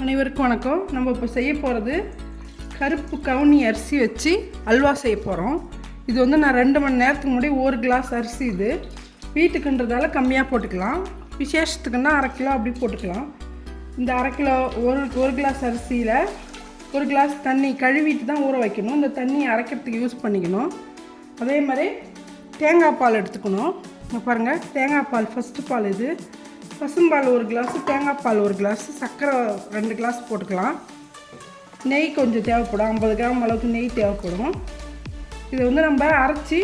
அனைவருக்கும் வணக்கம். நம்ம இப்போ செய்ய போகிறது கருப்பு கவுனி அரிசி வச்சு அல்வா செய்ய போகிறோம். இது வந்து நான் 2 மணி நேரத்துக்கு முன்னாடி 1 கிளாஸ் அரிசி. இது வீட்டுக்குன்றதால கம்மியாக போட்டுக்கலாம், விசேஷத்துக்குன்னா 1/2 கிலோ அப்படி போட்டுக்கலாம். இந்த 1/2 கிலோ ஒரு கிளாஸ் அரிசியில் 1 கிளாஸ் தண்ணி கழுவிட்டு தான் ஊற வைக்கணும். இந்த தண்ணி அரைக்கிறதுக்கு யூஸ் பண்ணிக்கணும். அதே மாதிரி தேங்காய் பால் எடுத்துக்கணும். பாருங்கள், தேங்காய் பால் ஃபஸ்ட்டு பால். இது பசும்பால் 1 கிளாஸு, தேங்காய் பால் 1 கிளாஸு, சர்க்கரை 2 கிளாஸ் போட்டுக்கலாம். நெய் கொஞ்சம் தேவைப்படும், 50 கிராம் அளவுக்கு நெய் தேவைப்படும். இதை வந்து நம்ம அரைச்சி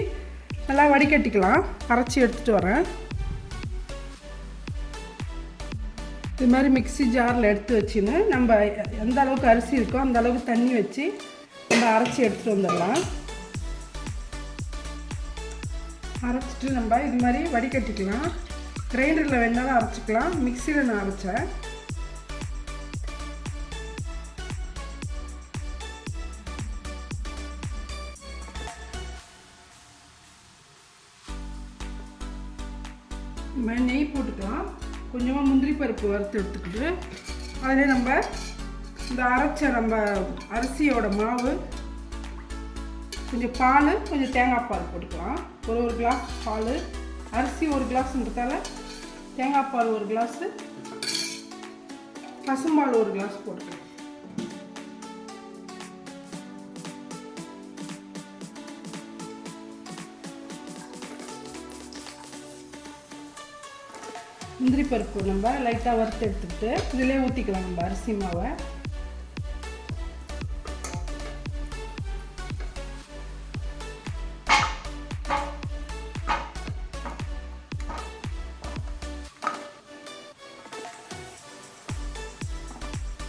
நல்லா வடிகட்டிக்கலாம். அரைச்சி எடுத்துகிட்டு வரேன். இது மாதிரி மிக்ஸி ஜாரில் எடுத்து வச்சுன்னு நம்ம எந்த அளவுக்கு அரிசி இருக்கோ அந்த அளவுக்கு தண்ணி வச்சு நம்ம அரைச்சி எடுத்துகிட்டு வந்துடலாம். அரைச்சிட்டு நம்ம இது மாதிரி வடிகட்டிக்கலாம். கிரைண்டரில் வேணாலும் அரைச்சிக்கலாம், மிக்சியில் நான் அரைச்சேன். இந்த மாதிரி நெய் போட்டுக்கலாம். கொஞ்சமாக முந்திரி பருப்பு வறுத்து எடுத்துக்கிட்டு அதிலே நம்ம இந்த அரைச்ச நம்ம அரிசியோட மாவு, கொஞ்சம் பால், கொஞ்சம் தேங்காய் பால் போட்டுக்கலாம். ஒரு கிளாஸ் பால், அரிசி 1 கிளாஸ்ன்றதால தேங்காய் பால் 1 கிளாஸு, பசும்பால் 1 கிளாஸ் போட்டுக்கலாம். முந்திரி பருப்பு நம்ம லைட்டாக வறுத்து எடுத்துக்கிட்டு இதிலே ஊற்றிக்கலாம் நம்ம அரிசி மாவை.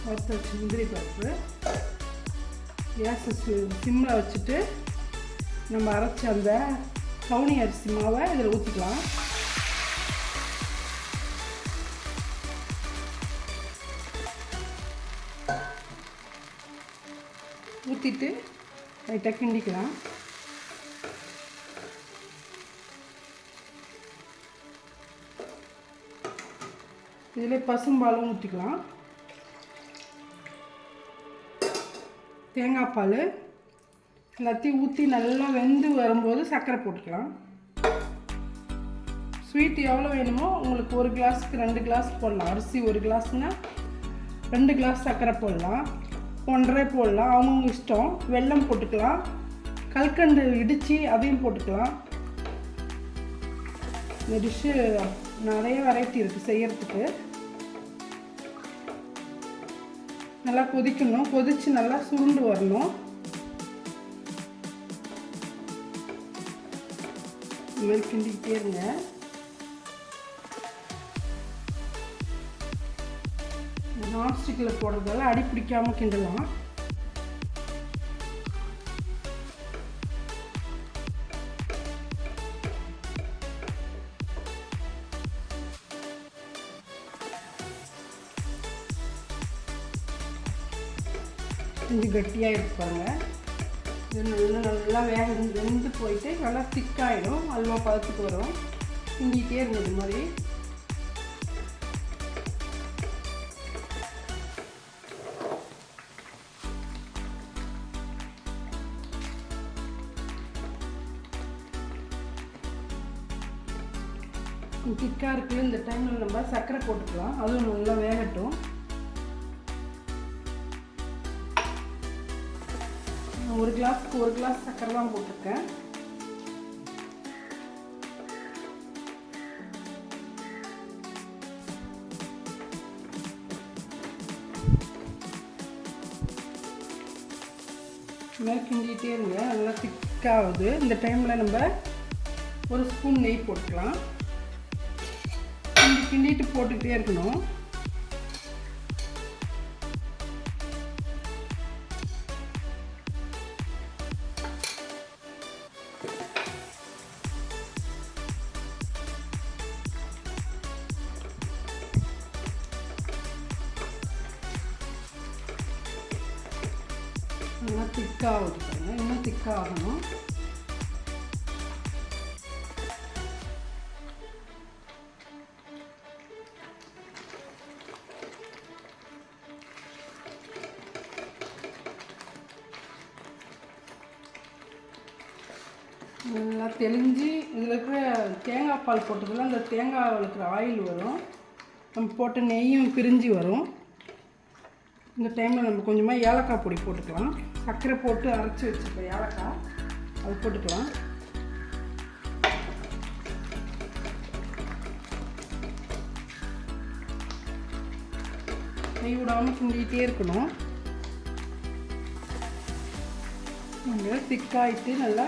வறுத்து வச்சு முந்திரி பருப்பு கேஸை சிம்மில் வச்சுட்டு நம்ம அரைச்சி அந்த கவுனி அரிசி மாவை இதில் ஊற்றிக்கலாம். ஊற்றிட்டு லைட்டாக கிண்டிக்கலாம். இதில் பசும்பாலும் ஊற்றிக்கலாம். தேங்காய் பால் எல்லாத்தையும் ஊற்றி நல்லா வெந்து வரும்போது சர்க்கரை போட்டுக்கலாம். ஸ்வீட் எவ்வளோ வேணுமோ உங்களுக்கு 1 கிளாஸுக்கு 2 கிளாஸ் போடலாம். அரிசி 1 கிளாஸ்னால் 2 கிளாஸ் சர்க்கரை போடலாம், 1.5 போடலாம், அவங்கவுங்க இஷ்டம். வெல்லம் போட்டுக்கலாம், கல்கண்டு இடித்து அதையும் போட்டுக்கலாம். இந்த டிஷ்ஷு நிறைய வெரைட்டி இருக்குது செய்கிறதுக்கு. நல்லா கொதிக்கணும், கொதித்து நல்லா சுருண்டு வரணும். இந்த மாதிரி கிண்டிக்கிட்டே இருங்க. நான்ஸ்டிக்கில் போடுறதால அடி பிடிக்காமல் கிண்டலாம். கொஞ்சம் கட்டியாக இருப்பாங்க. இது நல்லா வெந்து போயிட்டு நல்லா திக்காயிடும், அல்வா பதத்துக்கு வரும். கிண்டிகிட்டே இருங்க. இது மாதிரி திக்காக இருக்குது. இந்த டைமில் நம்ம சர்க்கரை போட்டுக்கலாம், அதுவும் நல்லா வேகட்டும். 1 கிளாஸ்க்கு 1 கிளாஸ் சர்க்கரை தான் போட்டிருக்கேன். நல்லா கிண்டிகிட்டே இருங்க, நல்லா திக்காகுது. இந்த டைமில் நம்ம 1 ஸ்பூன் நெய் போட்டுக்கலாம். கிண்டிட்டு போட்டுக்கிட்டே இருக்கணும். நல்லா திக்காகுது பாருங்க, இன்னும் திக்காகணும். நல்லா தெளிஞ்சு இதில் இருக்கிற தேங்காய் பால் போட்டதில் அந்த தேங்காயில் இருக்கிற ஆயில் வரும், நம்ம போட்ட நெய்யும் பிரிஞ்சு வரும். இந்த டைமில் நம்ம கொஞ்சமாக ஏலக்காய் பொடி போட்டுக்கலாம். சர்க்கரை போட்டு அரைச்சி வச்சுருக்க ஏலக்காய் அது போட்டுக்கலாம். நெய் விடாமல் கிண்டிகிட்டே இருக்கணும். நல்லா திக்காயிட்டு நல்லா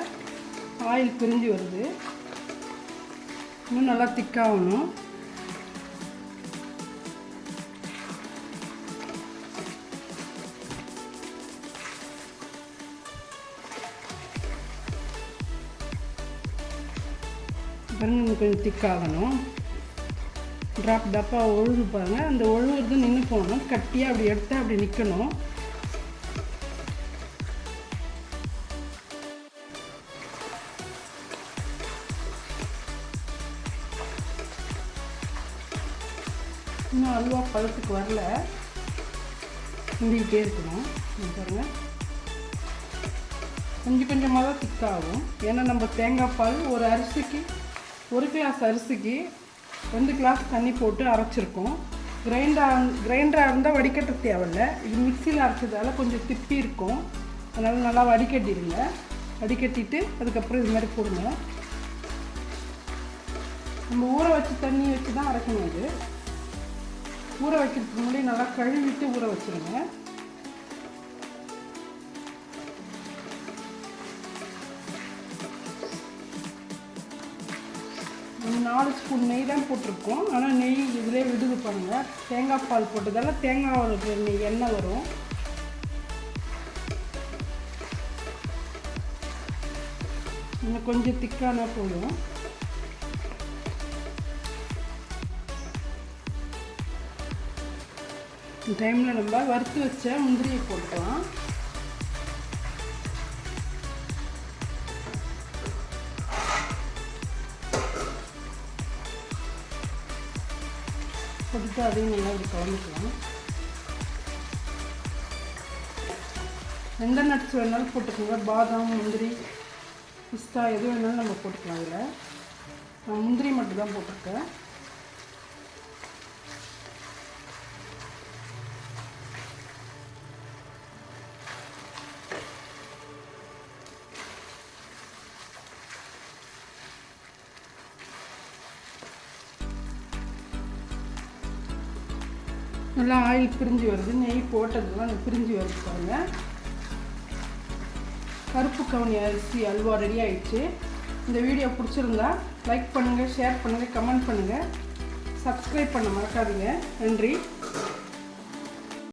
ஆயில் பிரிஞ்சு வருது. இன்னும் நல்லா திக்காகணும். இன்னும் கொஞ்சம் திக்காகணும். ட்ராப்பாக ஒழுகு பாருங்கள். அந்த ஒழுகுறது நின்று போகணும். கட்டியாக அப்படி எடுத்து அப்படி நிற்கணும். இன்னும் அல்வா பழத்துக்கு வரல, கிண்டிக்கிட்டே இருக்கணும். பாருங்கள், கொஞ்சம் கொஞ்சமாக தான் திக்காகும். ஏன்னா நம்ம தேங்காய் பால் ஒரு அரிசிக்கு 1 கிளாஸ் அரிசிக்கு 2 கிளாஸ் தண்ணி போட்டு அரைச்சிருக்கோம். கிரைண்டராக இருந்தால் வடிகட்ட தேவையில்ல. இது மிக்சியில் அரைச்சதால கொஞ்சம் திப்பி இருக்கும். அதனால் நல்லா வடிகட்டிடுங்க. வடிகட்டிட்டு அதுக்கப்புறம் இது மாதிரி போடுங்க. நம்ம ஊற வச்சு தண்ணி வச்சு தான் அரைக்கணும். இது ஊற வைக்கிறதுக்கு முன்னாடி நல்லா கழுவிட்டு ஊற வச்சுருங்க. ஒரு 4 ஸ்பூன் நெய் தான் போட்டிருக்கோம். ஆனால் நெய் இதிலே விடுது பாருங்கள். தேங்காய் பால் போட்டதால தேங்காய் நெய் எண்ணெய் வரும். இன்னும் கொஞ்சம் திக்கானா போதும். இந்த டைமில் நம்ம வறுத்து வச்ச முந்திரியை போட்டுக்கலாம். போட்டுட்டு அதையும் நல்லா இப்படி கலந்துக்கலாம். எந்த நட்ஸ் வேணாலும் போட்டுக்கோங்க. பாதாம், முந்திரி, பிஸ்தா எது வேணாலும் நம்ம போட்டுக்கலாம். அதில் நான் முந்திரி மட்டும் தான் போட்டிருக்கேன். நல்லா ஆயில் பிரிஞ்சு வருது. நெய் போட்டதுலாம் அது பிரிஞ்சு வருது பாருங்கள். கருப்பு கவுனி அரிசி அல்வா ரெடி ஆகிடுச்சு. இந்த வீடியோ பிடிச்சிருந்தா லைக் பண்ணுங்கள், ஷேர் பண்ணுங்கள், கமெண்ட் பண்ணுங்கள், சப்ஸ்கிரைப் பண்ண மறக்காதீங்க. நன்றி.